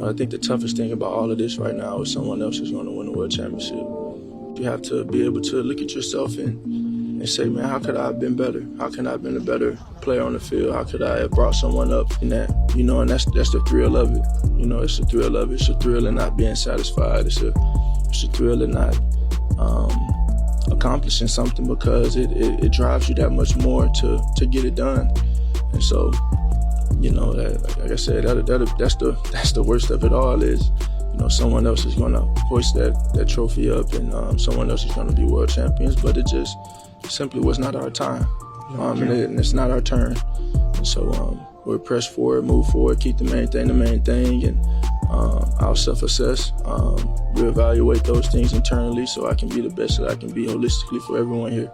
I think the toughest thing about all of this right now is someone else is going to win the world championship. You have to be able to look at yourself and say, man, how could I have been better? How can I have been a better player on the field? How could I have brought someone up in that? And that's the thrill of it. It's the thrill of it. It's the thrill of not being satisfied. It's a thrill of not accomplishing something, because it drives you that much more to get it done. And so, like I said, that's the worst of it all is, someone else is gonna hoist that trophy up, and someone else is gonna be world champions, but it just simply was not our time, and it's not our turn. And so we're pressed forward, move forward, keep the main thing, and I'll self-assess, reevaluate those things internally so I can be the best that I can be holistically for everyone here.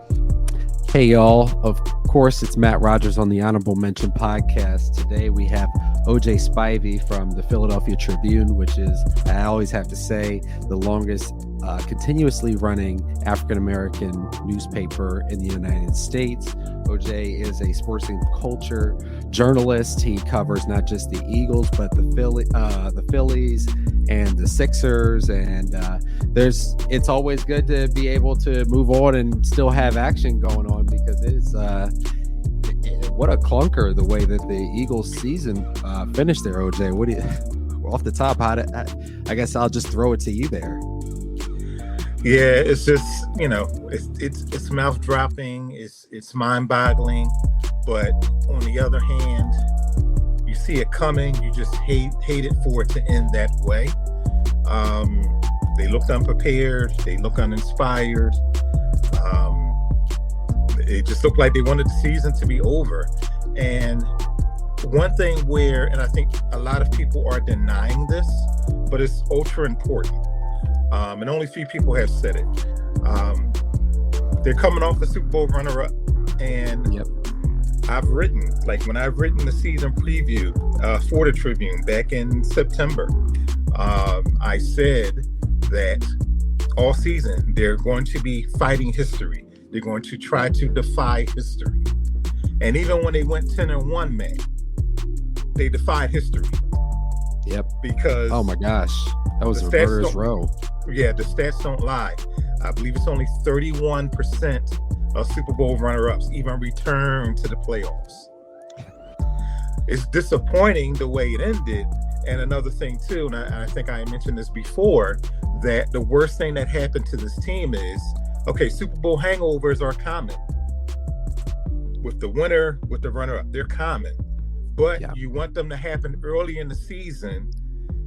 Hey, y'all. Of course, it's Matt Rogers on the Honorable Mention podcast. Today we have OJ Spivey from the Philadelphia Tribune, which is, I always have to say, the longest continuously running African-American newspaper in the United States. OJ is a sports and culture journalist. He covers not just the Eagles, but the Phillies and the Sixers. And it's always good to be able to move on and still have action going on, because it's what a clunker the way that the Eagles season finished there. OJ, what do you, off the top, I guess I'll just throw it to you there. Yeah, it's just, it's mouth dropping, it's mind boggling, but on the other hand, you see it coming. You just hate it for it to end that way. They looked unprepared. They look uninspired. It just looked like they wanted the season to be over. And one thing and I think a lot of people are denying this, but it's ultra important. And only few people have said it. They're coming off the Super Bowl runner-up, and when I've written the season preview for the Tribune back in September, I said that all season they're going to be fighting history. They're going to try to defy history. And even when they went 10-1, man, they defied history. Yep. Because oh my gosh, that was a murderer's row. Yeah, the stats don't lie. I believe it's only 31% of Super Bowl runner-ups even return to the playoffs. It's disappointing the way it ended. And another thing too, and I think I mentioned this before, that the worst thing that happened to this team is, okay, Super Bowl hangovers are common. With the winner, with the runner-up, they're common. But you want them to happen early in the season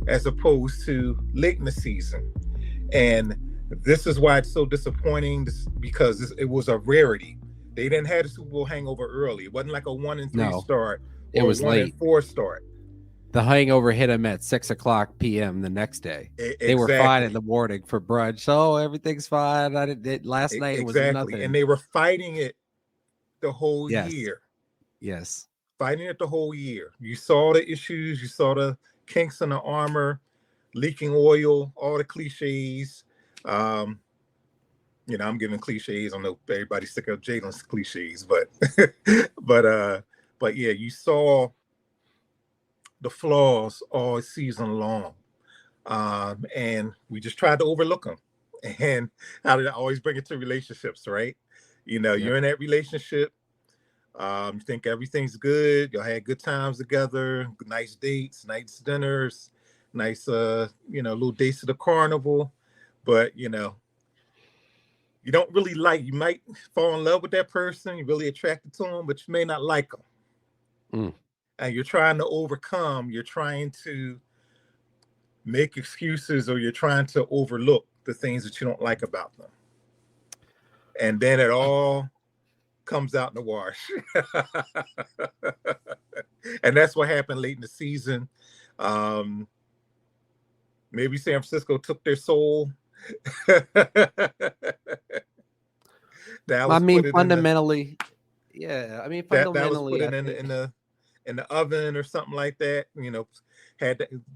as opposed to late in the season. And this is why it's so disappointing, because it was a rarity. They didn't have the Super Bowl hangover early. It wasn't like a 1-3 start. Or it was a 1-4 start. The hangover hit them at 6:00 p.m. the next day. Exactly. They were fine in the morning for brunch. Oh, everything's fine. Last night it was nothing. And they were fighting it the whole year. Yes. Fighting it the whole year. You saw the issues. You saw the kinks in the armor, leaking oil, all the cliches. I'm giving cliches. I know everybody's sick of Jalen's cliches, but but yeah, you saw the flaws all season long, and we just tried to overlook them. And how did I always bring it to relationships, right? You're in that relationship. You think everything's good. Y'all had good times together, nice dates, nice dinners, nice, little dates to the carnival. But, you don't really you might fall in love with that person. You're really attracted to them, but you may not like them. And you're trying to overcome, you're trying to make excuses, or you're trying to overlook the things that you don't like about them. And then it all comes out in the wash. And that's what happened late in the season. Maybe San Francisco took their soul. Fundamentally, that was put in the oven or something like that.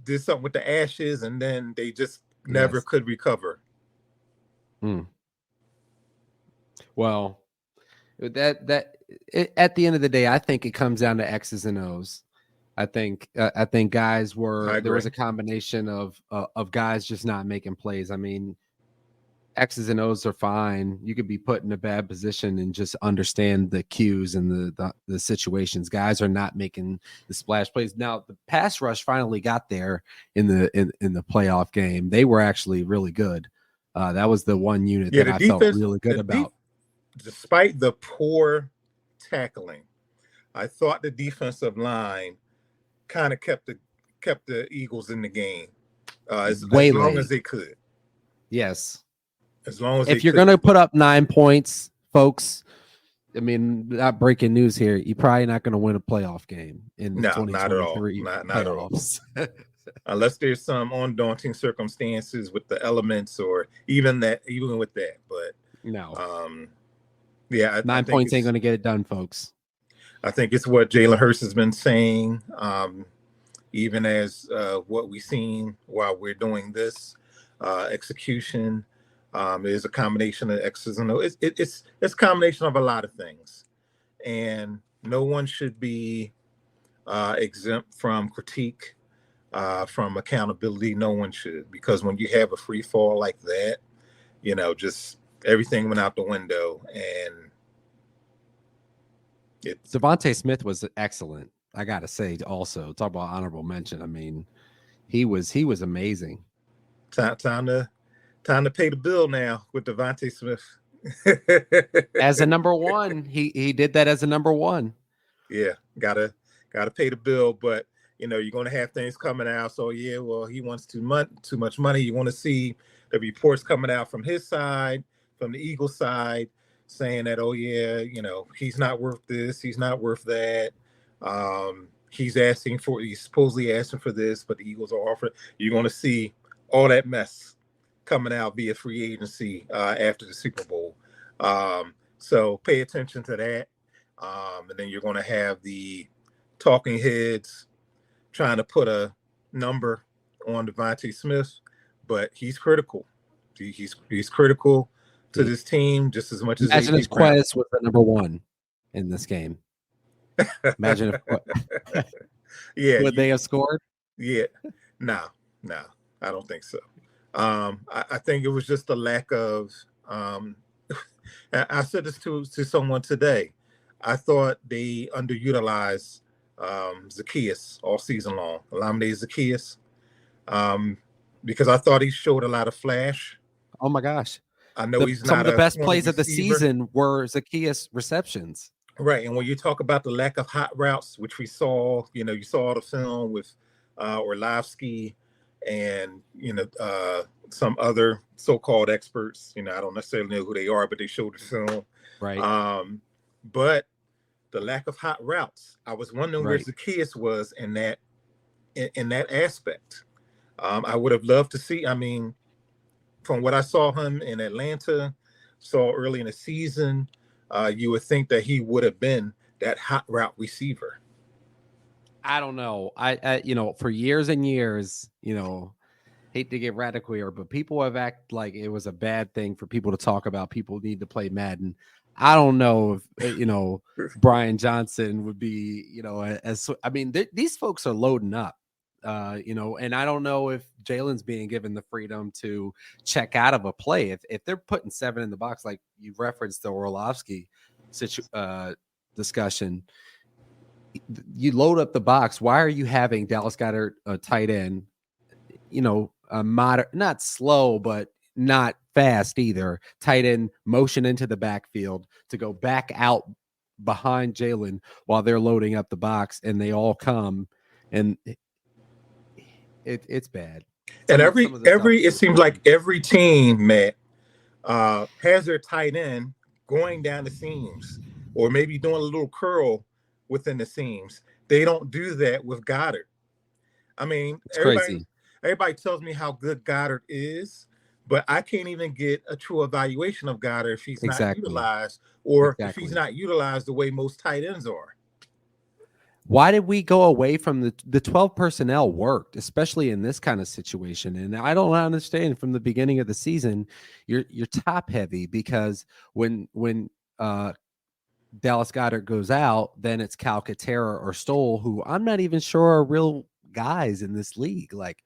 Did something with the ashes, and then they just never could recover. Well, at the end of the day, I think it comes down to X's and O's. I think guys I there was agree. a combination of guys just not making plays. I mean, X's and O's are fine. You could be put in a bad position and just understand the cues and the situations. Guys are not making the splash plays. Now the pass rush finally got there in the playoff game. They were actually really good. That was the one unit Yeah, that the I felt defense, really good about. despite the poor tackling, I thought the defensive line kind of kept the Eagles in the game as long as they could. Yes. As long as if you're going to put up 9 points, folks, I mean, not breaking news here, you're probably not going to win a playoff game in the 2023 playoffs. Not at all. Unless there's some undaunting circumstances with the elements or even with that. But no. Yeah. 9 points ain't going to get it done, folks. I think it's what Jalen Hurts has been saying, even as what we've seen while we're doing this execution. Is a combination of X's and O's. It's a combination of a lot of things, and no one should be exempt from critique, from accountability. No one should, because when you have a free fall like that, just everything went out the window. And Devontae Smith was excellent. I gotta say, also talk about honorable mention. I mean, he was amazing. Time to pay the bill now with Devontae Smith. As a number one, he did that as a number one. Yeah, gotta pay the bill, but you're gonna have things coming out. So yeah, well, he wants too much money. You want to see the reports coming out from his side, from the Eagles side, saying that, oh yeah, he's not worth this, he's not worth that. He's supposedly asking for this, but the Eagles are offering. You're gonna see all that mess coming out via free agency after the Super Bowl. So pay attention to that. And then you're going to have the talking heads trying to put a number on Devontae Smith, but he's critical. He's critical to this team just as much as Imagine if Quez was the number one in this game. Imagine if would they have scored? Yeah. No, I don't think so. I think it was just a lack of I said this to someone today. I thought they underutilized Zacchaeus all season long. Olamide Zacchaeus. Because I thought he showed a lot of flash. Oh my gosh. I know he's some not of the best plays receiver. of the season were Zacchaeus receptions. Right. And when you talk about the lack of hot routes, which we saw, you saw the film with Orlovsky and some other so-called experts. I don't necessarily know who they are, but they showed the film. Right. But the lack of hot routes, I was wondering where Zacchaeus was in that aspect. I would have loved to see. I mean, from what I saw him in Atlanta, saw early in the season, you would think that he would have been that hot route receiver. I don't know. I for years and years, hate to get radical here, but people have acted like it was a bad thing for people to talk about. People need to play Madden. I don't know if Brian Johnson would be, these folks are loading up, and I don't know if Jalen's being given the freedom to check out of a play. If they're putting 7 in the box, like you referenced the Orlovsky discussion, you load up the box. Why are you having Dallas Goedert a tight end? Not slow, but not fast either. Tight end motion into the backfield to go back out behind Jalen while they're loading up the box, and they all come, and it's bad. And it seems like every team, Matt, has their tight end going down the seams or maybe doing a little curl within the seams. They don't do that with Goddard. I mean, everybody tells me how good Goddard is, but I can't even get a true evaluation of Goddard if he's not utilized, or if he's not utilized the way most tight ends are. Why did we go away from the 12 personnel worked, especially in this kind of situation? And I don't understand from the beginning of the season, you're top heavy, because when Dallas Goedert goes out, then it's Calcaterra or Stoll, who I'm not even sure are real guys in this league. Like,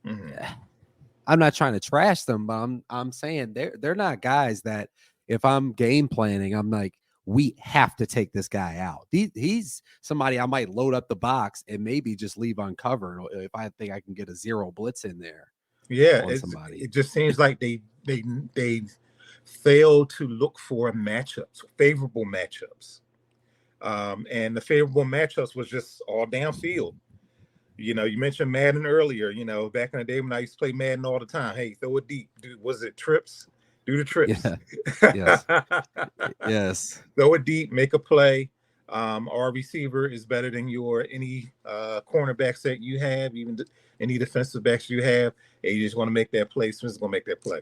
I'm not trying to trash them, but I'm saying they're not guys that if I'm game planning, I'm like, we have to take this guy out. He's somebody I might load up the box and maybe just leave uncovered if I think I can get a zero blitz in there. Yeah, somebody. It just seems like they fail to look for matchups, favorable matchups. And the favorable matchups was just all downfield. You know, you mentioned Madden earlier. You know, back in the day when I used to play Madden all the time. Hey, throw it deep. Was it trips? Do the trips. Yeah. Yes. Throw it deep. Make a play. Our receiver is better than any cornerbacks that you have, even any defensive backs you have. And you just want to make that play. Smith's going to make that play.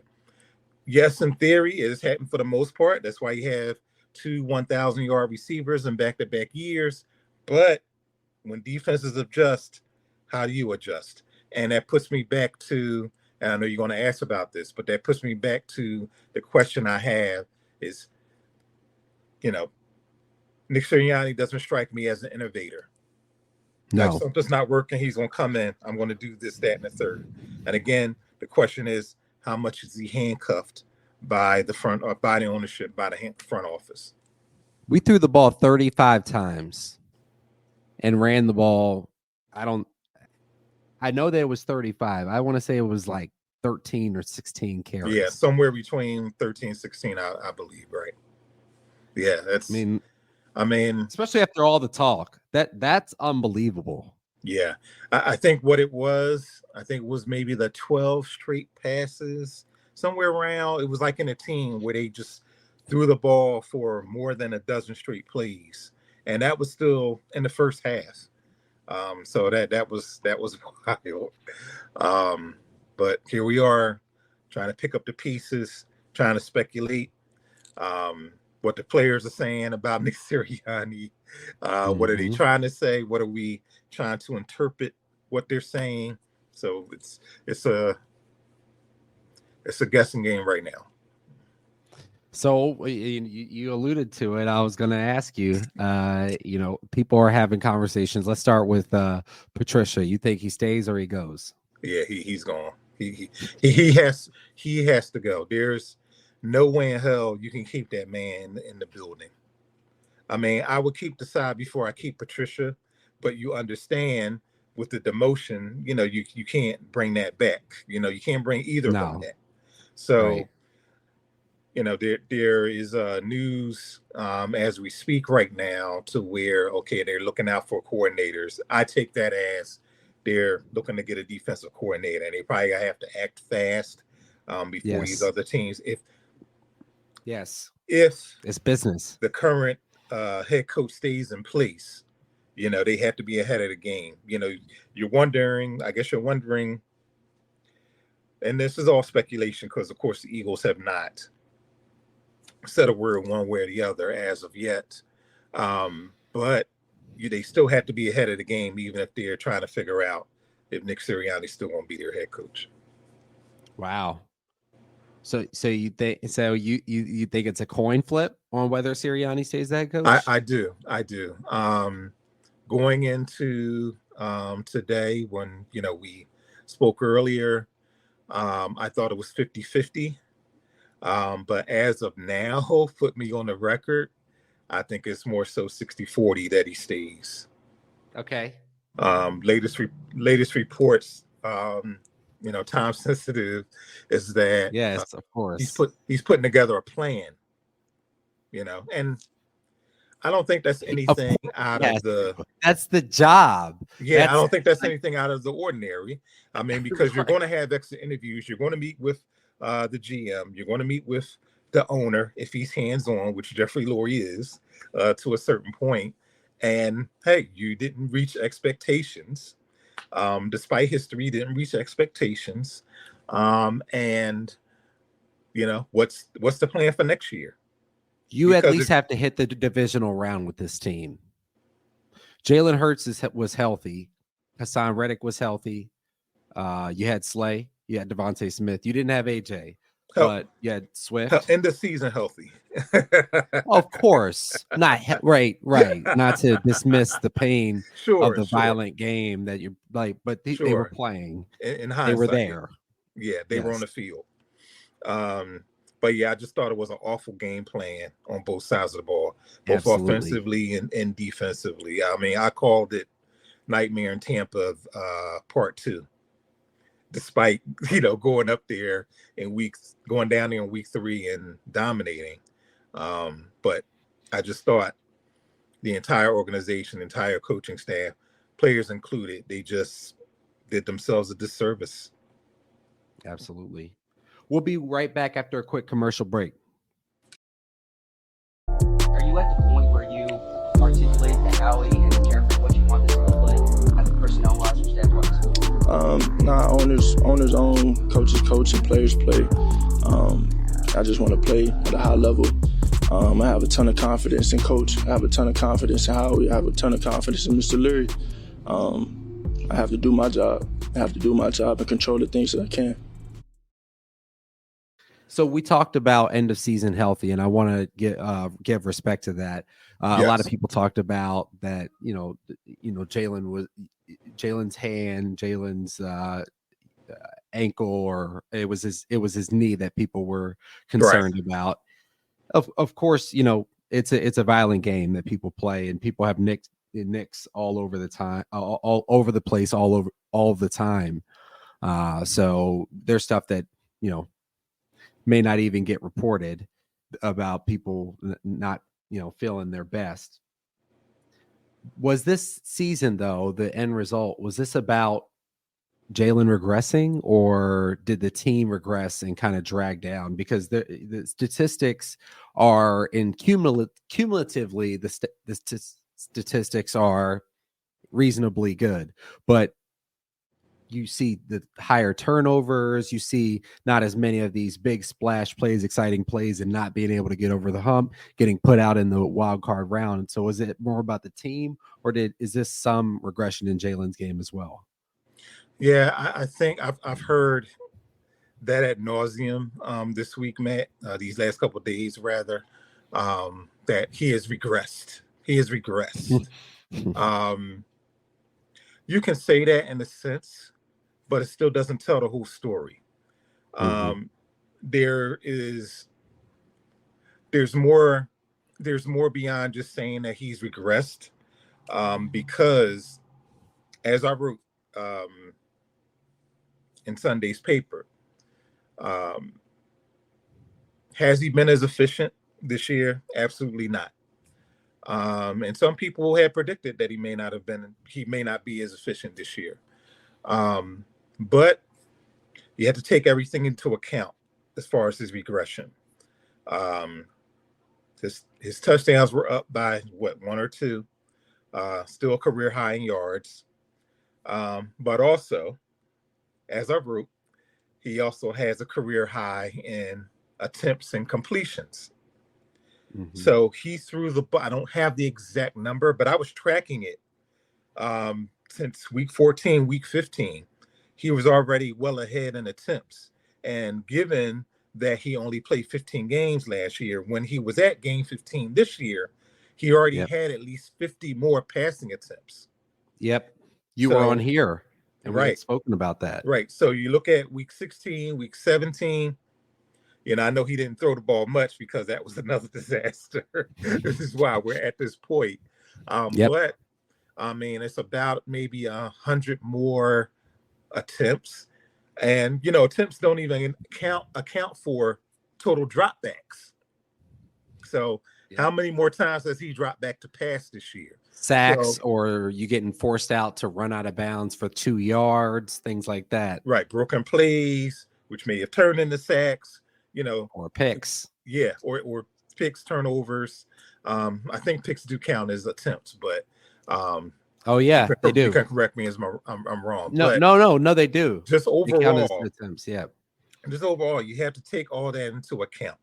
Yes, in theory, it has happened for the most part. That's why you have 2 1,000-yard receivers in back-to-back years. But when defenses adjust, how do you adjust? And that puts me back to, and I know you're going to ask about this, but that puts me back to the question I have is, you know, Nick Sirianni doesn't strike me as an innovator. No. If something's not working, he's going to come in. I'm going to do this, that, and the third. And again, the question is, how much is he handcuffed by the front or by the ownership, by the front office? We threw the ball 35 times and ran the ball. I know that it was 35. I want to say it was like 13 or 16 carries. Yeah, somewhere between 13 and 16, I believe, right? Yeah, that's. I mean, especially after all the talk, that's unbelievable. Yeah, I think what it was, maybe the 12 straight passes, somewhere around. It was like in a team where they just threw the ball for more than a dozen straight plays, and that was still in the first half. So that was wild. But here we are, trying to pick up the pieces, trying to speculate what the players are saying about Nick Sirianni. What are they trying to say? What are we trying to interpret what they're saying? So it's a guessing game right now. So you alluded to it. I was going to ask you, you know, people are having conversations. Let's start with Patricia. You think he stays or he goes? Yeah, he's gone. He has to go. There's no way in hell you can keep that man in the building. I mean, I would keep the side before I keep Patricia, but you understand with the demotion, you know, you can't bring that back. You know, you can't bring either of them back. So, right. You know, there is news as we speak right now to where, okay, they're looking out for coordinators. I take that as they're looking to get a defensive coordinator, and they probably have to act fast before these other teams. If it's business, the current head coach stays in place, you know, they have to be ahead of the game. You know, you're wondering, and this is all speculation because, of course, the Eagles have not said a word one way or the other as of yet. But they still have to be ahead of the game, even if they're trying to figure out if Nick Sirianni's still going to be their head coach. Wow. So you think you think it's a coin flip on whether Sirianni stays that coach? I do. Going into today, when we spoke earlier, I thought it was 50-50. But as of now, put me on the record, I think it's more so 60-40 that he stays. Okay. Latest reports, time sensitive, is that yes, of course, he's putting together a plan. And I don't think that's anything out of the. That's the job. Yeah, I don't think that's anything out of the ordinary. I mean, because you're going to have exit interviews. You're going to meet with the GM. You're going to meet with the owner if he's hands-on, which Jeffrey Lurie is to a certain point. And hey, you didn't reach expectations. Despite history, didn't reach expectations. And what's the plan for next year? You at least have to hit the divisional round with this team. Jalen Hurts was healthy. Hassan Reddick was healthy. You had Slay. You had Devontae Smith. You didn't have AJ. but yeah, Swift. End the season healthy. Of course, not right. Not to dismiss the pain of the violent game that you like, but they were playing. In hindsight, they were there. Yeah, they were on the field. But yeah, I just thought it was an awful game plan on both sides of the ball, both offensively and defensively. I mean, I called it Nightmare in Tampa Part 2. Despite, going up there going down there in week 3 and dominating. But I just thought the entire organization, entire coaching staff, players included, they just did themselves a disservice. Absolutely. We'll be right back after a quick commercial break. Are you at the point where you articulate to Howie and Jeffrey what you want this to look like as a personnel-wise or staff-wise? Owners own, coaches coach, and players play. I just want to play at a high level. I have a ton of confidence in Coach. I have a ton of confidence in Howie. I have a ton of confidence in Mr. Leary. I have to do my job. I have to do my job and control the things that I can. So we talked about end of season healthy, and I want to give respect to that. Yes. A lot of people talked about that. Jalen's hand, Jalen's ankle, or it was his knee that people were concerned about. Of course, it's a violent game that people play, and people have nicks all over the time, all over the place, all the time. So there's stuff that may not even get reported about people not feeling their best. Was this season, though, the end result, was this about Jalen regressing, or did the team regress and kind of drag down? Because the statistics are cumulatively, the statistics are reasonably good, but you see the higher turnovers, you see not as many of these big splash plays, exciting plays, and not being able to get over the hump, getting put out in the wild card round. So is it more about the team, or is this some regression in Jalen's game as well? Yeah, I think I've heard that ad nauseum this week, Matt, these last couple of days, rather, that he has regressed. He has regressed. You can say that in a sense, but it still doesn't tell the whole story. There's more beyond just saying that he's regressed, because as I wrote in Sunday's paper, has he been as efficient this year? Absolutely not. And some people had predicted that he may not be as efficient this year. But you have to take everything into account as far as his regression. His touchdowns were up by 1 or 2, still a career high in yards. But also, as I wrote, he also has a career high in attempts and completions. So he threw I don't have the exact number, but I was tracking it since week 14, week 15. He was already well ahead in attempts. And given that he only played 15 games last year, when he was at game 15 this year, he already had at least 50 more passing attempts. Yep. You were on here, and we had spoken about that. Right. So you look at week 16, week 17. I know he didn't throw the ball much because that was another disaster. This is why we're at this point. But I mean, it's about maybe 100 more attempts, and attempts don't even account for total dropbacks. So how many more times has he dropped back to pass this year? Sacks, or you getting forced out to run out of bounds for 2 yards, things like that. Right. Broken plays, which may have turned into sacks, or picks. Yeah. Or picks, turnovers. I think picks do count as attempts, but oh yeah, they do. You can correct me as I'm wrong. No, they do. Just overall, attempts, yeah. Just overall, you have to take all that into account.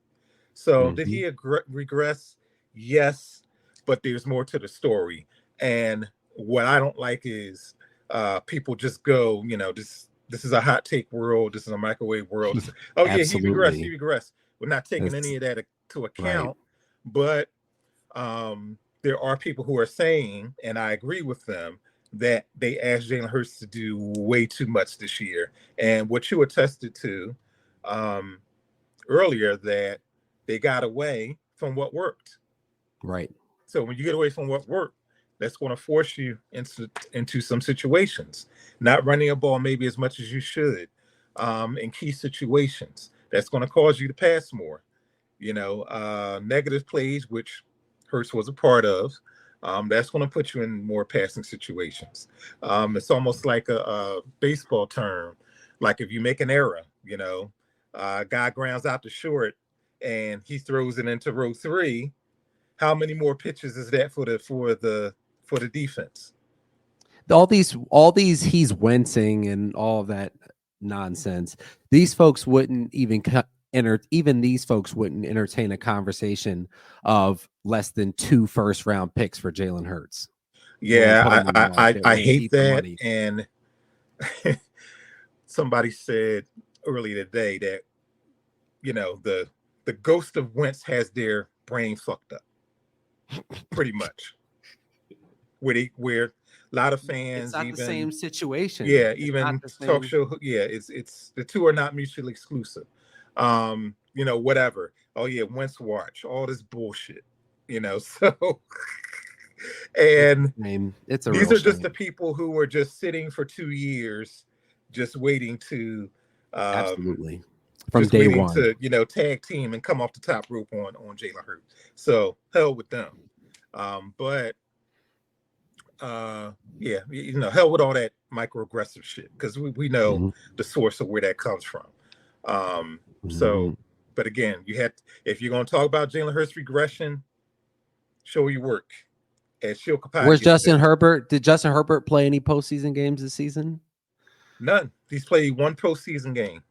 So did he regress? Yes, but there's more to the story. And what I don't like is people just go, just this is a hot take world. This is a microwave world. Oh yeah, he regressed. We're not taking any of that to account, but there are people who are saying, and I agree with them, that they asked Jalen Hurts to do way too much this year. And what you attested to earlier, that they got away from what worked. Right. So when you get away from what worked, that's going to force you into some situations. Not running a ball maybe as much as you should in key situations. That's going to cause you to pass more. Negative plays, which Hurts was a part of, that's going to put you in more passing situations. It's almost like a baseball term. Like if you make an error, guy grounds out to short and he throws it into row 3. How many more pitches is that for the defense? All these he's wincing and all of that nonsense. These folks wouldn't even these folks wouldn't entertain a conversation of less than 2 first-round picks for Jalen Hurts. Yeah, I hate that. And somebody said earlier today that the ghost of Wentz has their brain fucked up, pretty much. Where a lot of fans, it's not the same situation. Yeah, even talk show. Yeah, it's the two are not mutually exclusive. Whatever. Oh yeah, Wentz watch all this bullshit. So and these are just the people who were just sitting for 2 years, just waiting to absolutely from day one to tag team and come off the top rope on Jalen Hurts. So hell with them. But hell with all that microaggressive shit, because we know the source of where that comes from. So, but again, if you're going to talk about Jalen Hurts regression, show your work. And where's Justin Herbert? Did Justin Herbert play any postseason games this season? None. He's played 1 postseason game.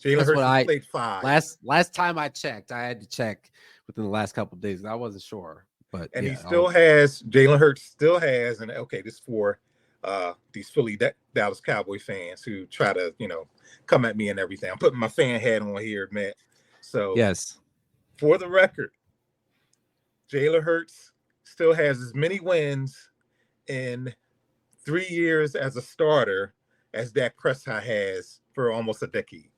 Jalen Hurts has played 5. Last time I checked, I had to check within the last couple of days. I wasn't sure. But he still has, Jalen Hurts still has, and okay, this is for these Philly Dallas Cowboy fans who try to, come at me and everything. I'm putting my fan hat on here, Matt. So yes, for the record, Jalen Hurts still has as many wins in 3 years as a starter as Dak Prescott has for almost a decade.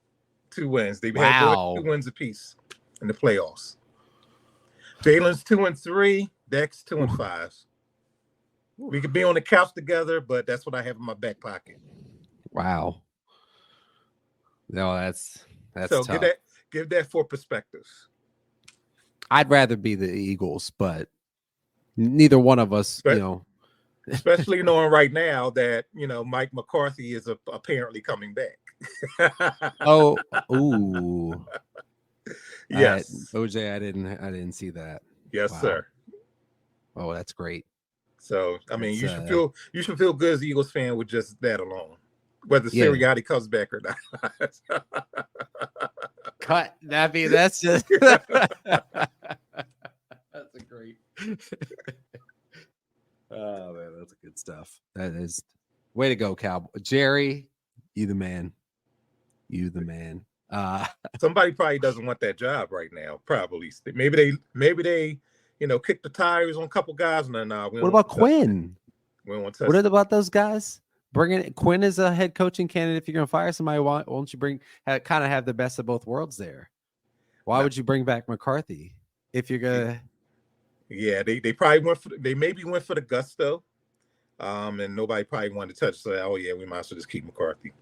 2 wins. They've had 2 wins apiece in the playoffs. Jalen's 2-3, Dak's 2-5. We could be on the couch together, but that's what I have in my back pocket. Wow. No, that's so tough. Give that for perspective. I'd rather be the Eagles, but neither one of us, especially knowing right now that Mike McCarthy is apparently coming back. Ooh. Yes, OJ, I didn't see that. Yes, sir. Oh, that's great. So, I mean, you should feel good as an Eagles fan with just that alone, whether Sirianni comes back or not. Cut. That's just that's a great. Oh man, that's good stuff. That is way to go, Cowboy. Jerry, you the man. You the man. Somebody probably doesn't want that job right now. Probably. Maybe they kick the tires on a couple guys. And then what about Quinn? We don't want to touch. What about those guys? Bringing Quinn as a head coaching candidate. If you're going to fire somebody, why won't you kind of have the best of both worlds there? Why would you bring back McCarthy if you're gonna? Yeah, they probably maybe went for the gusto, and nobody probably wanted to touch. So we might as well just keep McCarthy.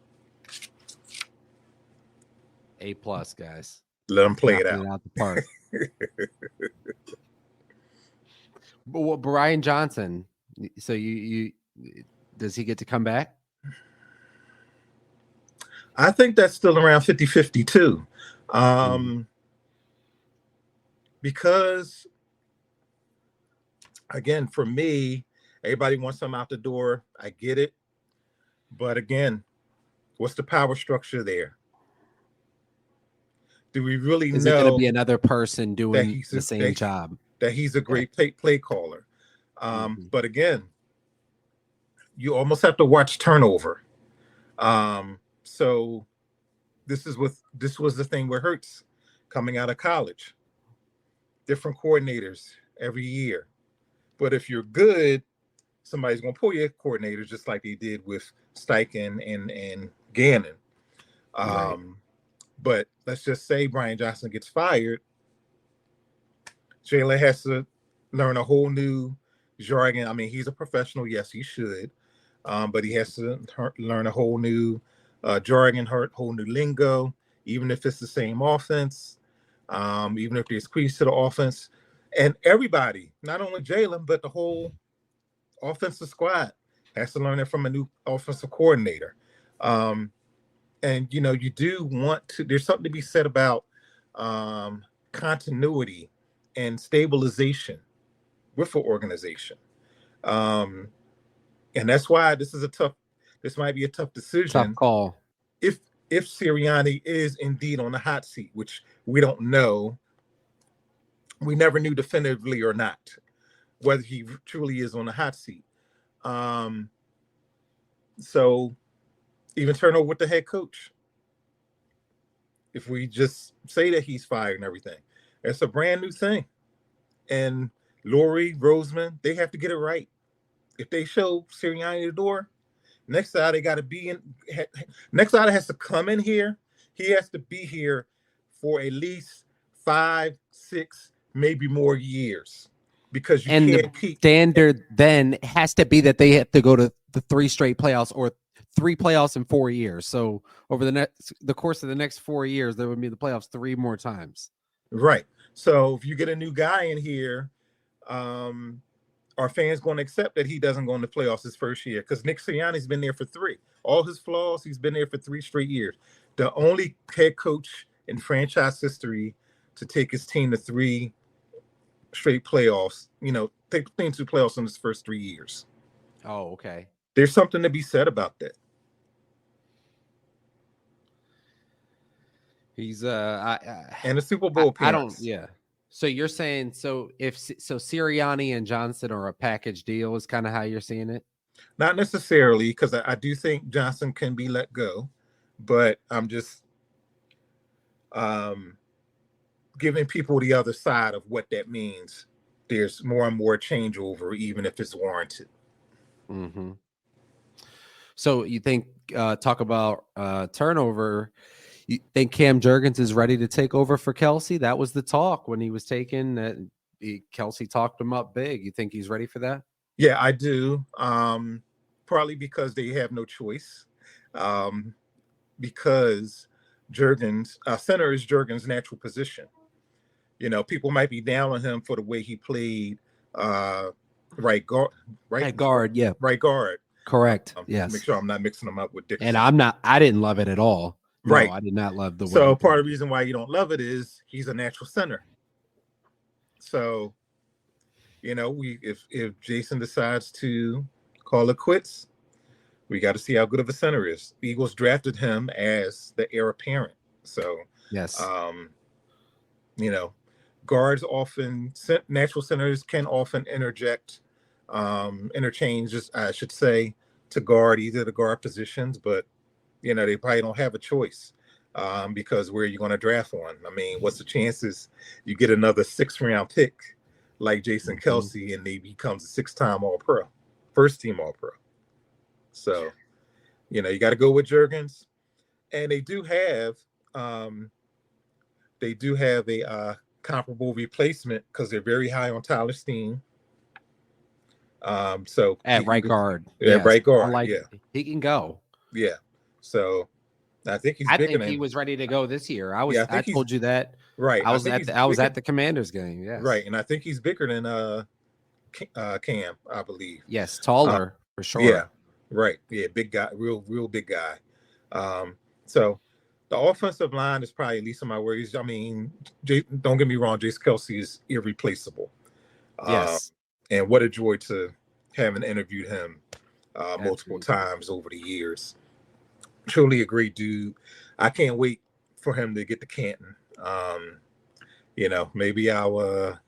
A+, guys. Let them play it out the park. But Brian Johnson. So you does he get to come back? I think that's still around 50-50 too. Because again, for me, everybody wants something out the door. I get it. But again, what's the power structure there? Do we really know? Is it going to be another person doing the same job? That he's a great play caller. But again, you almost have to watch turnover. So this was the thing with Hurts coming out of college. Different coordinators every year. But if you're good, somebody's going to pull your coordinators just like they did with Steichen and Gannon. Right. But let's just say Brian Johnson gets fired. Jalen has to learn a whole new jargon. I mean, he's a professional. Yes, he should. But he has to learn a whole new jargon, whole new lingo, even if it's the same offense, even if there's squeeze to the offense. And everybody, not only Jalen, but the whole offensive squad has to learn it from a new offensive coordinator. And, you know, you do want to, there's something to be said about continuity and stabilization with an organization. And that's why this might be a tough decision. Tough call. If Sirianni is indeed on the hot seat, which we don't know, we never knew definitively or not, whether he truly is on the hot seat. So even turn over with the head coach. If we just say that he's fired and everything, it's a brand new thing. And Laurie, Roseman, they have to get it right. If they show Sirianni the door, next guy they got to be in. Next guy has to come in here. He has to be here for at least 5, 6, maybe more years, because you can't keep. Standard then has to be that they have to go to the 3 straight playoffs or 3 playoffs in 4 years. So over the course of the next 4 years, there would be the playoffs 3 more times. Right. So if you get a new guy in here, are fans going to accept that he doesn't go in the playoffs his first year? Because Nick Sirianni's been there for 3. All his flaws, he's been there for 3 straight years. The only head coach in franchise history to take his team to 3 straight playoffs, you know, take the team to playoffs in his first 3 years. Oh, okay. There's something to be said about that. He's and a Super Bowl appearance. Yeah. So you're saying if Sirianni and Johnson are a package deal is kind of how you're seeing it? Not necessarily, because I do think Johnson can be let go, but I'm just giving people the other side of what that means. There's more and more changeover, even if it's warranted. Mm-hmm. So you think talk about turnover? You think Cam Jurgens is ready to take over for Kelce? That was the talk when he was taken. Kelce talked him up big. You think he's ready for that? Yeah, I do. Probably because they have no choice. Because Jurgens, center is Jurgens' natural position. You know, people might be down on him for the way he played right guard. Yeah. Right guard. Correct. Yes. Make sure I'm not mixing them up with Dixon. And I didn't love it at all. No, right. I did not love the way. So part of the reason why you don't love it is he's a natural center. So, you know, if Jason decides to call it quits, we got to see how good of a center is. The Eagles drafted him as the heir apparent. So, yes. You know, guards often, natural centers can often interchange, I should say, to guard either the guard positions, but you know, they probably don't have a choice because where are you going to draft one? I mean, what's the chances you get another 6th-round pick like Jason Kelce and he becomes a 6-time All-Pro, first-team All-Pro? So, you know, you got to go with Jurgens. And they do have a comparable replacement because they're very high on Tyler Steen. So at right guard. Yeah, right guard. He can go. Yeah. So I think he's. I think he was ready to go this year. I told you that. Right. I was at the Commanders game. Yes. Right, and I think he's bigger than Cam, I believe. Yes, taller for sure. Yeah. Right. Yeah, big guy, real big guy. So the offensive line is probably least of my worries. I mean, don't get me wrong, Jason Kelce is irreplaceable. Yes. And what a joy to having interviewed him multiple times over the years. Truly a great dude. I can't wait for him to get to Canton. You know, maybe I'll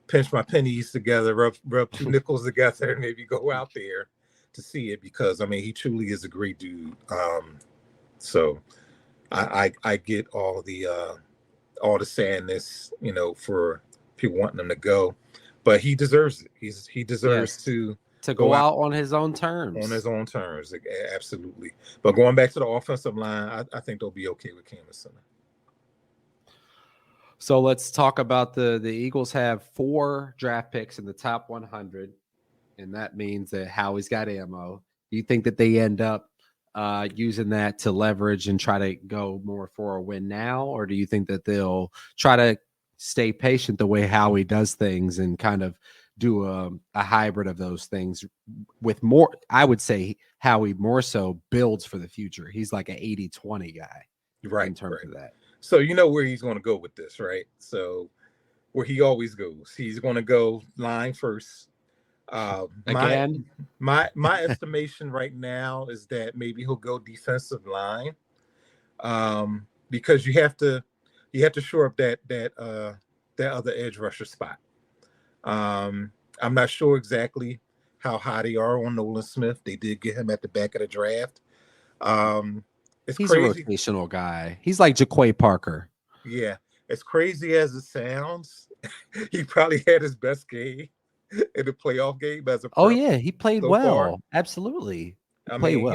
pinch my pennies together, rub 2 nickels together, and maybe go out there to see it because I mean he truly is a great dude. So I get all the sadness, for people wanting him to go, but he deserves it. He deserves to go out on his own terms. On his own terms, absolutely. But going back to the offensive line, I think they'll be okay with Cam Center. So let's talk about the Eagles have 4 draft picks in the top 100, and that means that Howie's got ammo. Do you think that they end up using that to leverage and try to go more for a win now, or do you think that they'll try to stay patient the way Howie does things and kind of do a hybrid of those things with more? I would say Howie more so builds for the future. He's like an 80-20 guy, right? In terms of that. So you know where he's going to go with this, right? So where he always goes, he's going to go line first. Again, my estimation right now is that maybe he'll go defensive line, because you have to shore up that other edge rusher spot. I'm not sure exactly how high they are on Nolan Smith. They did get him at the back of the draft. He's crazy. A rotational guy. He's like Jaquay Parker. Yeah, as crazy as it sounds, he probably had his best game in the playoff game as a pro. Oh yeah, he played so well. far. Absolutely, I mean,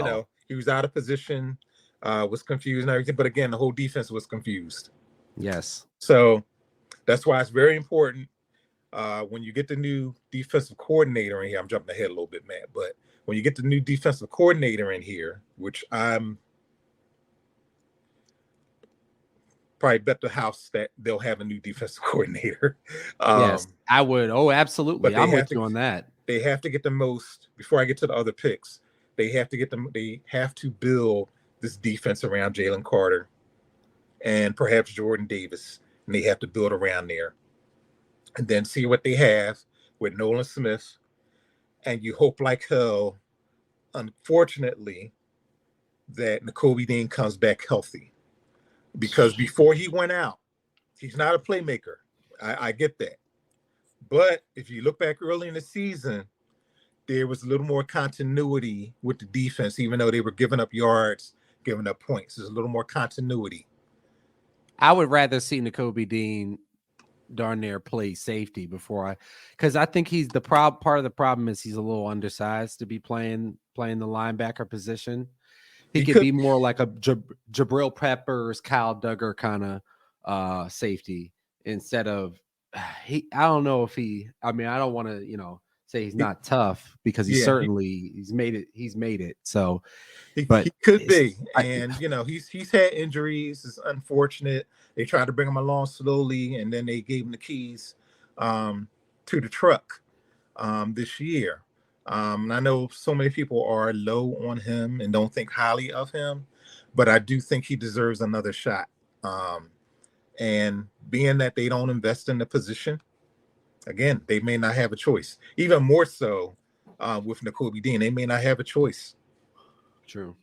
he was out of position, was confused and everything. But again, the whole defense was confused. Yes. So that's why it's very important when you get the new defensive coordinator in here. I'm jumping ahead a little bit, Matt, but when you get the new defensive coordinator in here, which I'm probably bet the house that they'll have a new defensive coordinator. Yes, I would. Oh, absolutely. I'm with you on that. They have to get the most before I get to the other picks. They have to get them. They have to build this defense around Jalen Carter and perhaps Jordan Davis, and they have to build around there, and then see what they have with Nolan Smith. And you hope like hell, unfortunately, that Nakobe Dean comes back healthy. Because before he went out, he's not a playmaker. I get that. But if you look back early in the season, there was a little more continuity with the defense, even though they were giving up yards, giving up points. There's a little more continuity. I would rather see Nakobe Dean darn near play safety because I think he's part of the problem is he's a little undersized to be playing the linebacker position. He could be more like a Jabril Peppers, Kyle Duggar kind of safety instead of I don't know if I don't want to, say he's not tough because he's made it. So he could be. And he's had injuries. It's unfortunate. They tried to bring him along slowly and then they gave him the keys to the truck this year. I know so many people are low on him and don't think highly of him, but I do think he deserves another shot. And being that they don't invest in the position, again, they may not have a choice. Even more so with Nakobe Dean, they may not have a choice. True.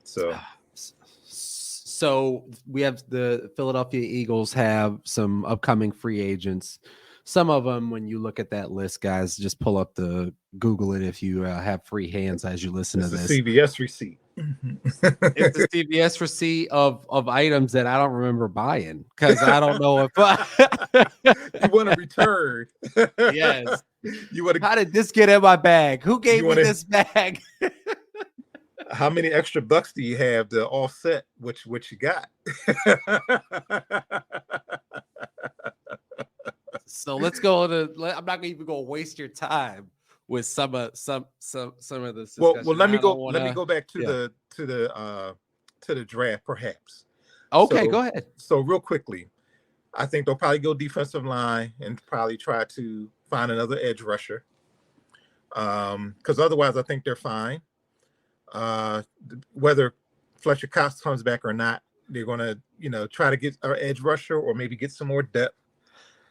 So we have the Philadelphia Eagles have some upcoming free agents. Some of them, when you look at that list, guys, just pull up Google it if you have free hands as you listen to this. It's a CVS receipt. It's a CVS receipt of items that I don't remember buying because I don't know if you want to return. Yes. How did this get in my bag? Who gave me this bag? How many extra bucks do you have to offset what you got? So let's go I'm not even going to waste your time with some of this. Well, let me go back to the draft, perhaps. Okay, go ahead. So real quickly, I think they'll probably go defensive line and probably try to find another edge rusher. Because otherwise, I think they're fine. Whether Fletcher Cox comes back or not, they're going to try to get our edge rusher or maybe get some more depth.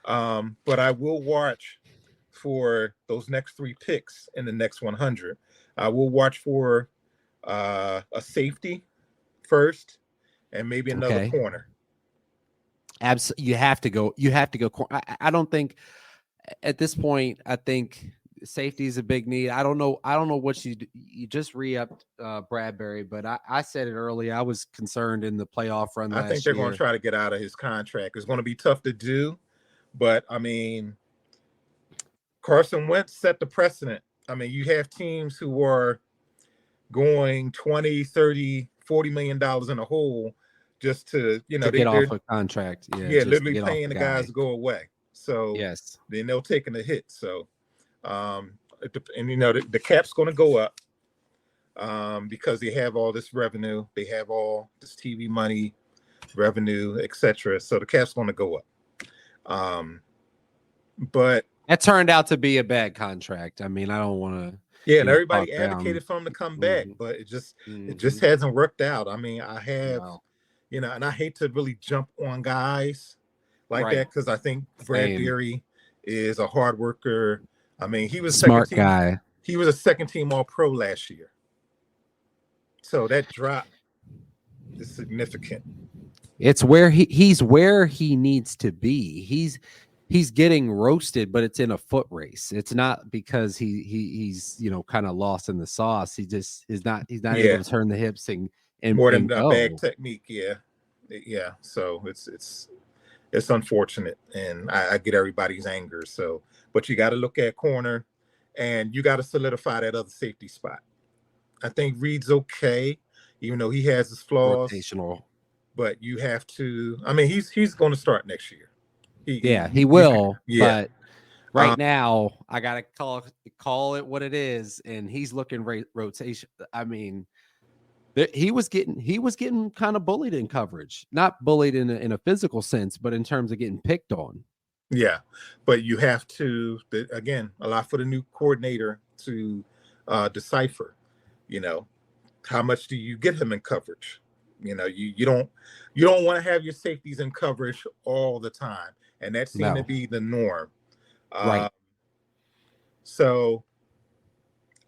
But I will watch for those next 3 picks in the next 100. I will watch for a safety first and maybe another corner. Absolutely. You have to go. I don't think at this point, I think safety is a big need. I don't know what you just re-upped Bradbury, but I said it early. I was concerned in the playoff run last year. I think they're going to try to get out of his contract. It's going to be tough to do, but I mean, Carson Wentz set the precedent. I mean, you have teams who are going 20, 30, $40 million in a hole just to, to get off a contract. Yeah, literally paying the guys to go away. So yes, then they're taking a hit. So, and the cap's going to go up because they have all this revenue, they have all this TV money, revenue, etc. So the cap's going to go up. But that turned out to be a bad contract. I mean, I don't want to. Yeah, and everybody advocated for him to come back, but it just hasn't worked out. I mean, I have, and I hate to really jump on guys like that because I think Bradbury is a hard worker. I mean, he was smart guy. He was a second team All-Pro last year, so that drop is significant. It's where he's where he needs to be. He's getting roasted, but it's in a foot race. It's not because he's kind of lost in the sauce. He just is not. He's not able to turn the hips and more than a bag technique. Yeah. So it's unfortunate, and I get everybody's anger. So, but you got to look at corner, and you got to solidify that other safety spot. I think Reed's okay, even though he has his flaws. Rotational, but you have to. I mean, he's going to start next year. He will. But right now, I gotta call it what it is, and he's looking rotation. I mean, he was getting kind of bullied in coverage, not bullied in a physical sense, but in terms of getting picked on. Yeah, but you have to again a lot for the new coordinator to decipher. How much do you get him in coverage? You don't want to have your safeties in coverage all the time. And that seemed to be the norm. Right. So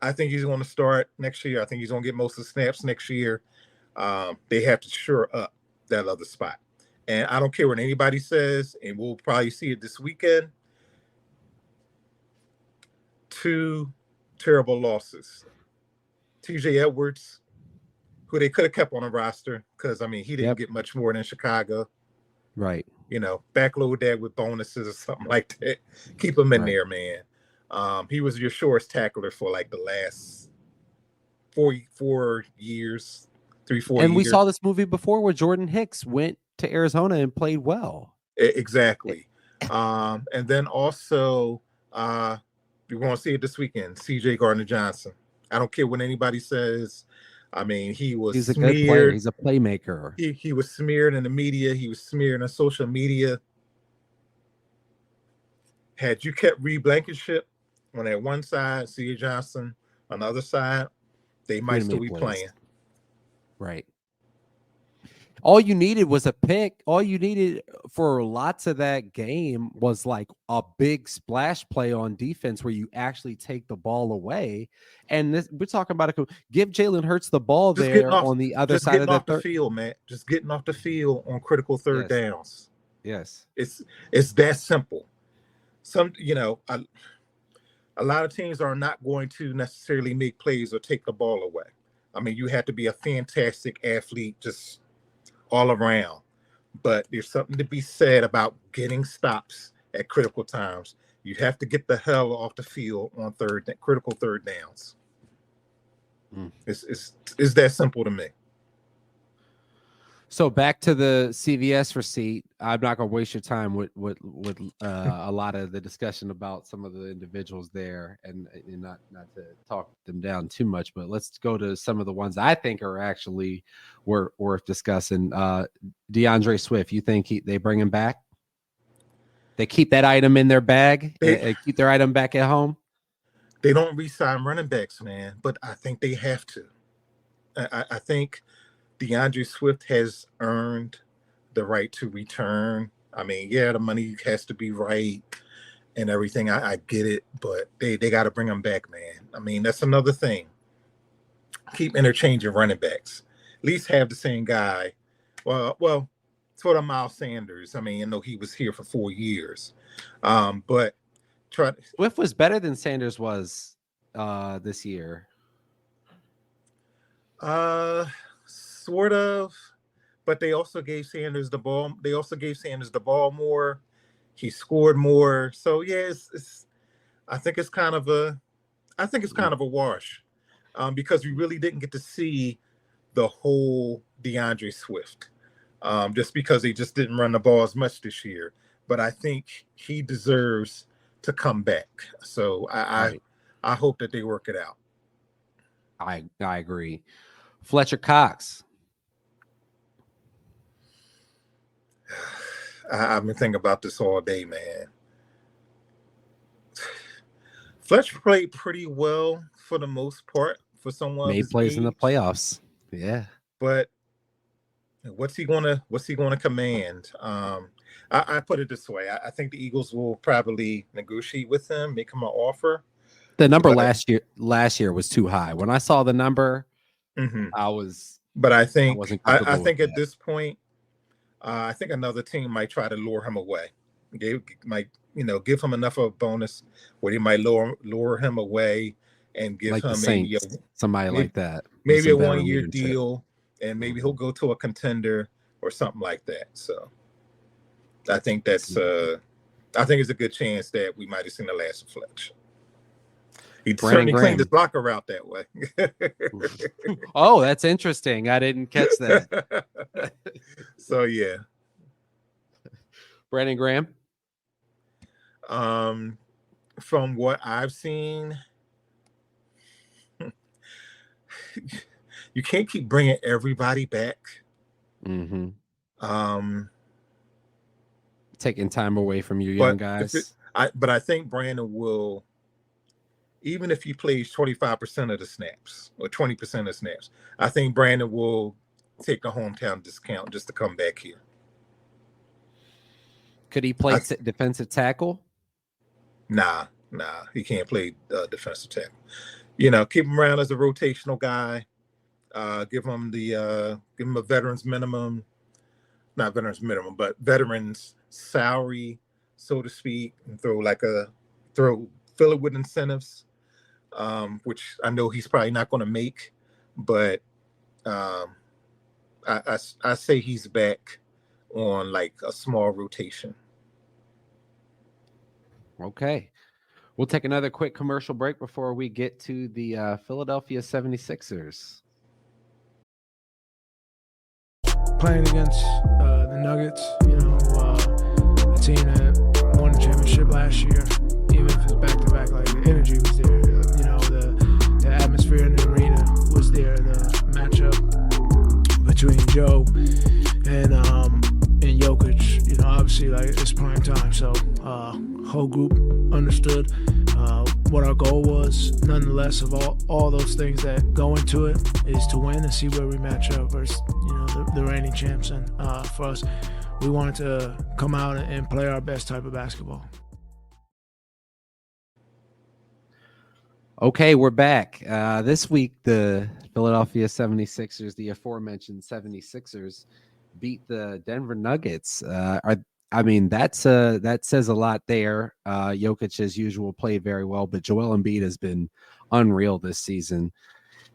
I think he's going to start next year. I think he's going to get most of the snaps next year. They have to shore up that other spot. And I don't care what anybody says, and we'll probably see it this weekend. 2 terrible losses. TJ Edwards, who they could have kept on a roster because, I mean, he didn't get much more than Chicago. Right. Backload that with bonuses or something like that. Keep him in there, man. He was your shortest tackler for like the last 4 years, 3-4 years. And we saw this movie before where Jordan Hicks went to Arizona and played well. Exactly. And then also, you're going to see it this weekend, CJ Gardner-Johnson. I don't care what anybody says. I mean, he's a good player. He's a playmaker. He was smeared in the media. He was smeared on social media. Had you kept Reed Blankenship on that one side, C.A. Johnson on the other side, they might still be playing. Right. All you needed was a pick. All you needed for lots of that game was like a big splash play on defense where you actually take the ball away. And we're talking about give Jalen Hurts the ball there on the other side of the field, man. Just getting off the field on critical third downs. Yes. It's that simple. A lot of teams are not going to necessarily make plays or take the ball away. I mean, you have to be a fantastic athlete, just all around, but there's something to be said about getting stops at critical times. You have to get the hell off the field on critical third downs. It's that simple to me. So back to the CVS receipt. I'm not going to waste your time with a lot of the discussion about some of the individuals there, and not to talk them down too much, but let's go to some of the ones I think are actually worth discussing. DeAndre Swift, you think they bring him back? They keep that item in their bag? They keep their item back at home? They don't re-sign running backs, man, but I think they have to. I think DeAndre Swift has earned the right to return. I mean, the money has to be right and everything. I get it, but they got to bring him back, man. I mean, that's another thing. Keep interchanging running backs. At least have the same guy. Well, sort of Miles Sanders. I mean, he was here for 4 years. But Swift was better than Sanders was this year. Sort of, but they also gave Sanders the ball. They also gave Sanders the ball more. He scored more. So yeah, I think it's kind of a wash, because we really didn't get to see the whole DeAndre Swift, just because they just didn't run the ball as much this year. But I think he deserves to come back. So I hope that they work it out. I agree. Fletcher Cox. I've been thinking about this all day, man. Fletcher played pretty well for the most part for someone. Made plays in the playoffs. Yeah. But what's he gonna command? I put it this way. I think the Eagles will probably negotiate with him, make him an offer. The number last year was too high. When I saw the number, I was. But I think at this point, I think another team might try to lure him away. Give him enough of a bonus where they might lure him away and give him somebody like that. Maybe a 1-year deal, and maybe he'll go to a contender or something like that. So I think it's a good chance that we might have seen the last of Fletch. He certainly cleaned his locker out that way. Oh, that's interesting. I didn't catch that. So yeah. Brandon Graham. From what I've seen, you can't keep bringing everybody back. Taking time away from your young guys. But I think Brandon will, even if he plays 25% of the snaps or 20% of the snaps, I think Brandon will take a hometown discount just to come back here. Could he play defensive tackle? Nah, he can't play defensive tackle. Keep him around as a rotational guy. Give him a veterans minimum, not veterans minimum, but veterans salary, so to speak, and fill it with incentives, which I know he's probably not going to make, but I say he's back on like a small rotation. Okay. We'll take another quick commercial break before we get to the Philadelphia 76ers. Playing against the Nuggets, a team that won the championship last year, even if it's back-to-back, like the energy was there. The atmosphere in the arena was there. The matchup between Joe and Jokic, obviously, like, it's prime time. So whole group understood what our goal was. Nonetheless, of all those things that go into it is to win and see where we match up versus the reigning champs. And for us, we wanted to come out and play our best type of basketball. Okay, we're back. This week, the Philadelphia 76ers, the aforementioned 76ers, beat the Denver Nuggets. That says a lot there. Jokic, as usual, played very well, but Joel Embiid has been unreal this season.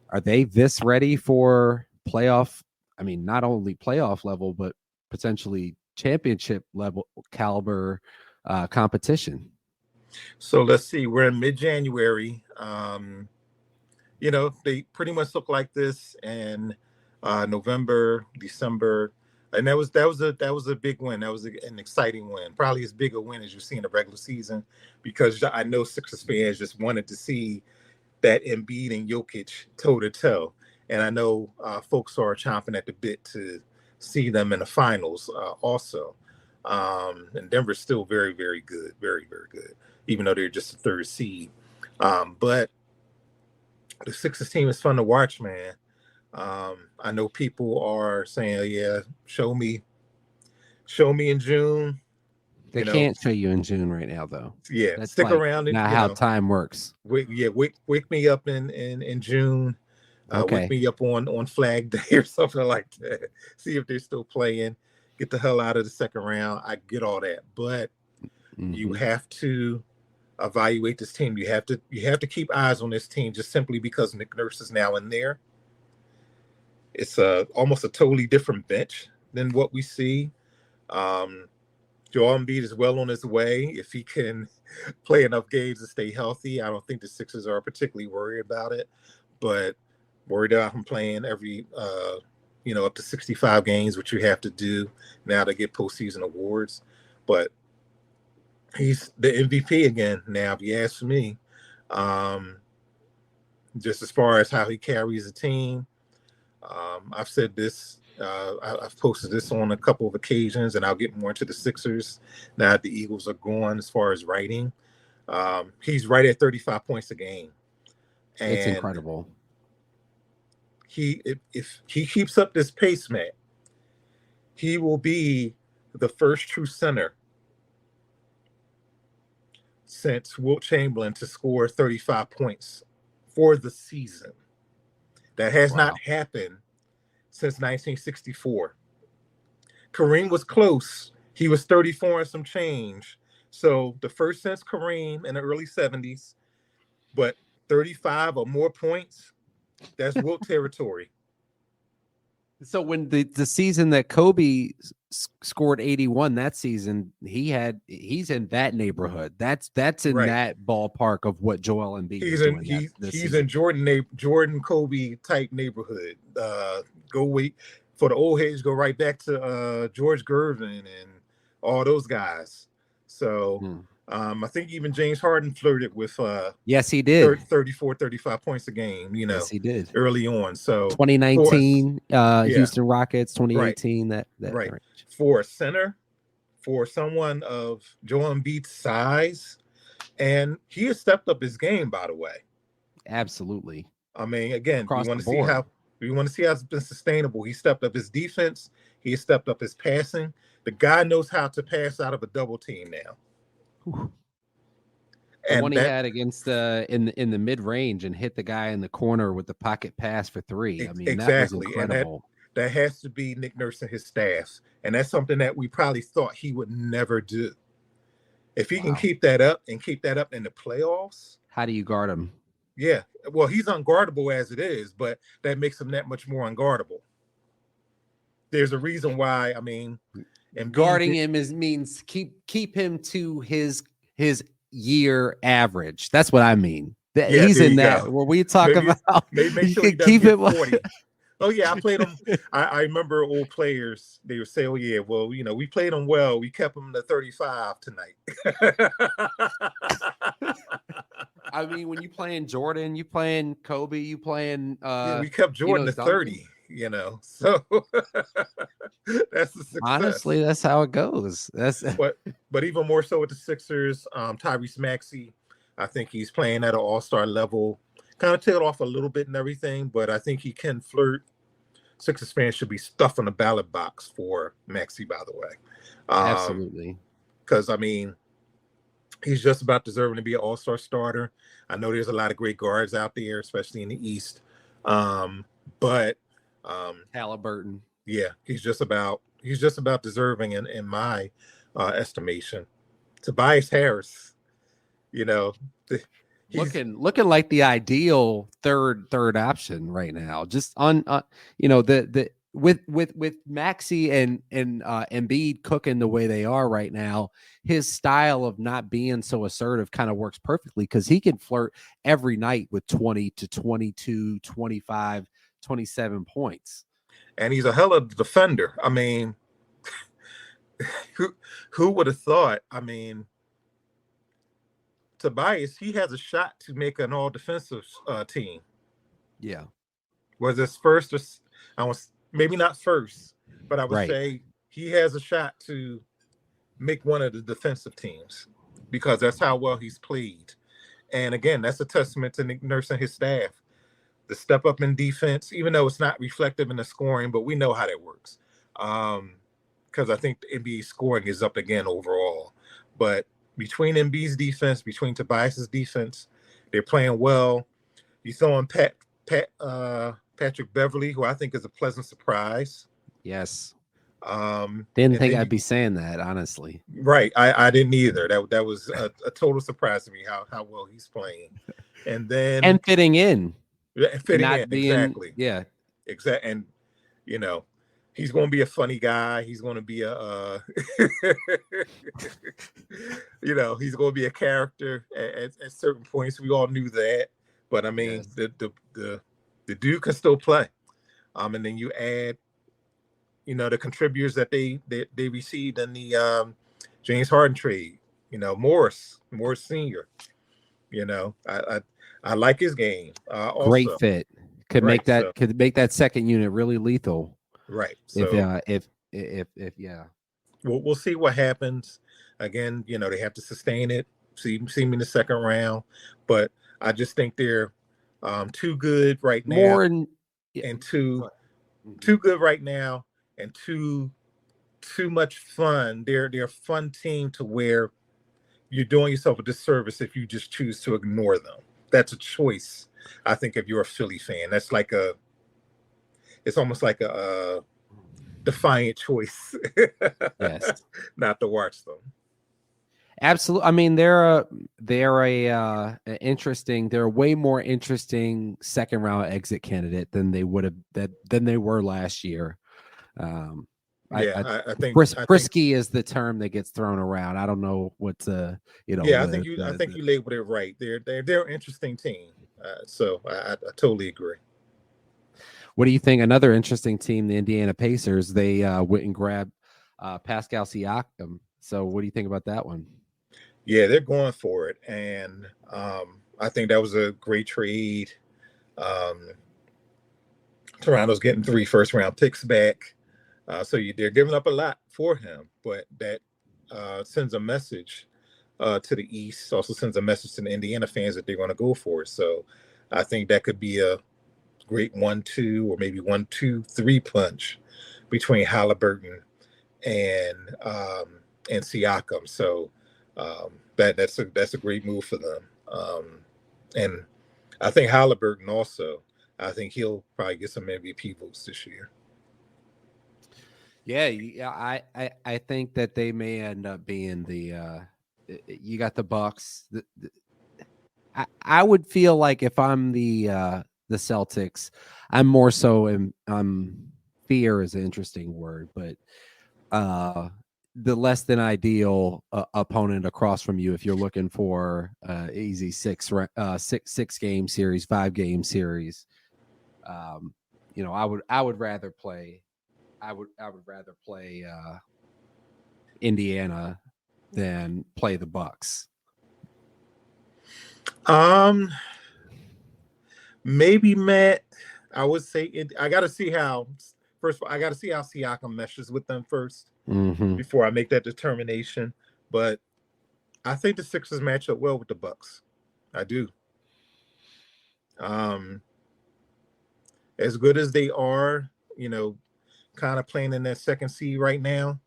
Are they this ready for playoff? I mean, not only playoff level, but potentially championship level caliber competition. So let's see. We're in mid-January. They pretty much look like this in November, December. And that was a big win. That was an exciting win. Probably as big a win as you see in the regular season, because I know Sixers fans just wanted to see that Embiid and Jokic toe-to-toe. And I know folks are chomping at the bit to see them in the finals also. And Denver's still very, very good, very, very good, even though they're just a third seed. But the Sixers team is fun to watch, man. I know people are saying, yeah, show me in June. They can't show you in June right now, though. Yeah, that's stick around. And, not how time works. Wake me up in June. Okay. Wake me up on Flag Day or something like that. See if they're still playing. Get the hell out of the second round. I get all that, but you have to evaluate this team. You have to keep eyes on this team just simply because Nick Nurse is now in there. It's almost a totally different bench than what we see. Joel Embiid is well on his way. If he can play enough games to stay healthy, I don't think the Sixers are particularly worried about it, but worried about him playing every, up to 65 games, which you have to do now to get postseason awards. But he's the MVP again now, if you ask me. Just as far as how he carries the team. I've said this. I've posted this on a couple of occasions, and I'll get more into the Sixers now that the Eagles are gone as far as writing. He's right at 35 points a game. And it's incredible. If he keeps up this pace, Matt, he will be the first true center since Wilt Chamberlain to score 35 points for the season. That has not happened since 1964. Kareem was close. He was 34 and some change. So the first since Kareem in the early 70s, but 35 or more points, that's Wilt territory. So when the season that Kobe scored 81, that season he's in that neighborhood. That's in that ballpark of what Joel Embiid is doing. He's in Jordan Kobe type neighborhood. Go wait for the old heads. Go right back to George Gervin and all those guys. So I think even James Harden flirted with yes, he did 34, 35 points a game. Yes, he did early on. So 2019 Houston Rockets, 2018 that right range. For a center, for someone of Joel Embiid's size, and he has stepped up his game, by the way. Absolutely. I mean, again, Across we want to see how it's been sustainable. He stepped up his defense. He has stepped up his passing. The guy knows how to pass out of a double team now. Whew. And the one he had against in the mid range and hit the guy in the corner with the pocket pass for three. I mean, exactly. That was incredible. And that has to be Nick Nurse and his staff, and that's something that we probably thought he would never do. If he can keep that up in the playoffs, how do you guard him? Yeah, well, he's unguardable as it is, but that makes him that much more unguardable. There's a reason why. I mean, and guarding him means keep him to his year average. That's what I mean. He's in that. What we talk about? Make sure he keep it 40. Oh yeah, I played them. I remember old players. They would say, "Oh yeah, well, we played them well. We kept them to 35 tonight." I mean, when you playing Jordan, you playing Kobe, you playing. We kept Jordan to 30. So that's the success. Honestly, that's how it goes. But even more so with the Sixers, Tyrese Maxey, I think he's playing at an all-star level. Kind of tailed off a little bit and everything, but I think he can flirt. Sixers fans should be stuffing the ballot box for Maxey, by the way. Absolutely. Because, I mean, he's just about deserving to be an all-star starter. I know there's a lot of great guards out there, especially in the East. But Halliburton. Yeah, he's just about deserving in my estimation. Tobias Harris, looking like the ideal third option right now. Just on the with Maxey and Embiid cooking the way they are right now, his style of not being so assertive kind of works perfectly because he can flirt every night with 20 to 22, 25, 27 points. And he's a hell of a defender. I mean, who would have thought? I mean, Tobias, he has a shot to make an all-defensive team. Yeah. Was this first or maybe not first, but I would say he has a shot to make one of the defensive teams because that's how well he's played. And again, that's a testament to Nick Nurse and his staff. The step up in defense, even though it's not reflective in the scoring, but we know how that works. Because I think the NBA scoring is up again overall. But between Embiid's defense, between Tobias's defense, they're playing well. You saw him Patrick Beverly, who I think is a pleasant surprise. Yes. Didn't and think then I'd be saying that, honestly. right. I didn't either. That was a total surprise to me how well he's playing. And then And fitting in. fitting Not in being, exactly. yeah. Exactly. And you know, he's going to be a funny guy. He's going to be a you know, he's going to be a character at certain points. We all knew that. But I mean, Yes. the dude can still play. And then you add, you know, the contributors that they received in the James Harden trade. You know, Morris Senior. You know, I like his game. Great Also, fit. Could right, make that second unit really lethal. Right. So if yeah. We'll see what happens. Again, you know, they have to sustain it. See me in the second round, but I just think they're too good right now, and too good right now, and too much fun. They're a fun team to where you're doing yourself a disservice if you just choose to ignore them. That's a choice. I think if you're a Philly fan, that's like it's almost like a defiant choice. Yes. Not to watch them. Absolutely. I mean, they're a way more interesting second round exit candidate than they were last year. I think frisky is the term that gets thrown around. I don't know what you know. Yeah, I think you labeled it right. They're an interesting team. So I totally agree. What do you think? Another interesting team, the Indiana Pacers. They went and grabbed Pascal Siakam. So what do you think about that one? Yeah, they're going for it, and I think that was a great trade. Toronto's getting 3 first-round picks back, so they're giving up a lot for him, but that sends a message to the East. Also sends a message to the Indiana fans that they're going to go for it. So I think that could be a great 1-2 or maybe 1-2-3 punch between Halliburton and Siakam. So that's a great move for them. And I think Halliburton also, I think he'll probably get some MVP votes this year. Yeah, I think that they may end up being the you got the Bucks. I would feel like if I'm the Celtics, I'm more so in fear is an interesting word, but the less than ideal opponent across from you if you're looking for easy 6 game series, 5 game series. You know, I would rather play Indiana than play the Bucks. Maybe Matt, I would say I got to see how Siakam meshes with them first before I make that determination. But I think the Sixers match up well with the Bucks. I do. As good as they are, you know, kind of playing in that second seed right now,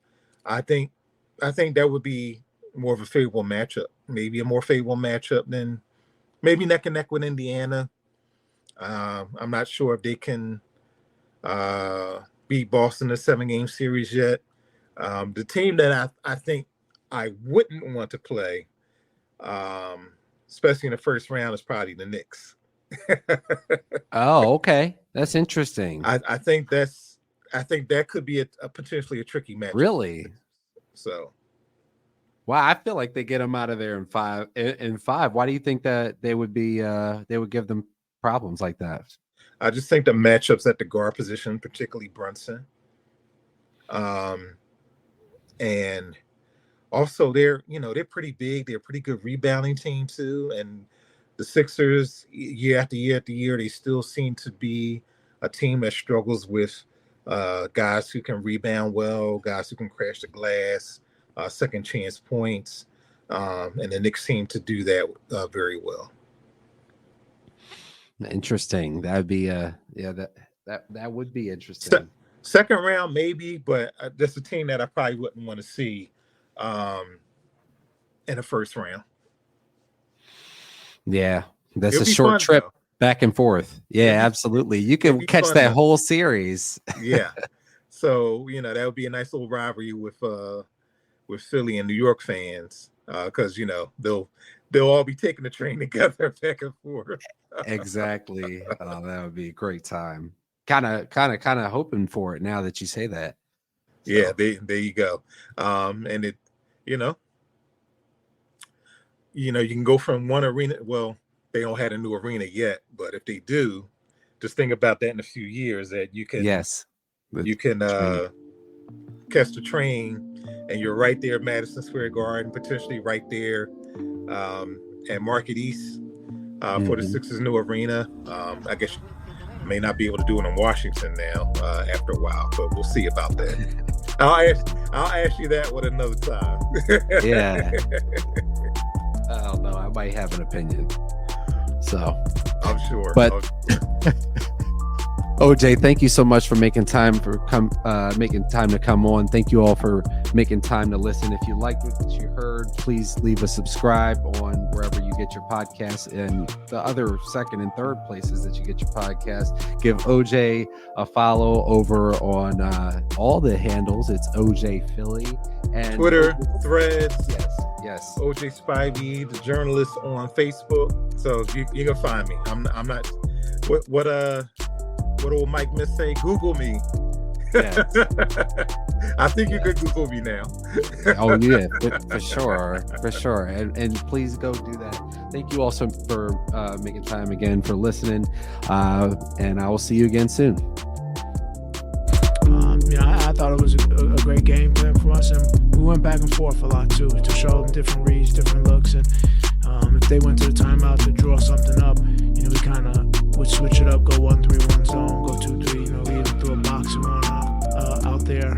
I think that would be more of a favorable matchup. Maybe a more favorable matchup than maybe neck and neck with Indiana. I'm not sure if they can beat Boston in a 7-game series yet. The team that I think I wouldn't want to play, especially in the first round, is probably the Knicks. Oh, okay. That's interesting. I think that could be a potentially a tricky match. Really? So, wow, I feel like they get them out of there in 5. Why do you think that they would give them problems like that? I just think the matchups at the guard position, particularly Brunson, and also they're pretty big. They're a pretty good rebounding team too, and the Sixers, year after year after year, they still seem to be a team that struggles with guys who can rebound well, guys who can crash the glass, second chance points, and the Knicks seem to do that very well. Interesting. That'd be that would be interesting. Second round maybe, but that's a team that I probably wouldn't want to see in the first round. Yeah, that's a short trip back and forth. Yeah, absolutely. You can catch that whole series. Yeah. So, that would be a nice little rivalry with Philly and New York fans, because they'll all be taking the train together back and forth. Exactly. That would be a great time. Kind of hoping for it now that you say that. So. Yeah, there you go. And it, you can go from one arena. Well, they don't have a new arena yet, but if they do, just think about that in a few years, that you can catch the train, and you're right there at Madison Square Garden, potentially right there at Market East for the Sixers' new arena. I guess you may not be able to do it in Washington now after a while, but we'll see about that. I'll ask you that one another time. Yeah. I don't know. I might have an opinion. So I'm sure. But OJ, thank you so much for making time to come on. Thank you all for making time to listen. If you liked what you heard, please leave a subscribe on wherever you get your podcasts and the other second and third places that you get your podcast. Give OJ a follow over on all the handles. It's OJ Philly and Twitter, Threads. Yes. OJ Spivey, the journalist, on Facebook. So you can find me. I'm not. What old Mike Miss say? Google me. Yes. I think you could Google me now. Oh yeah, for sure. And please go do that. Thank you also for making time again, for listening. And I will see you again soon. I thought it was a great game plan for us, and we went back and forth a lot too, to show them different reads, different looks, and if they went to the timeout to draw something up, we kind of would switch it up, go 1-3-1 zone, go 2-3. We even threw a box one out there,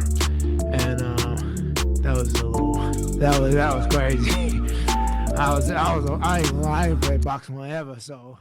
and that was crazy. I ain't played boxing one ever, so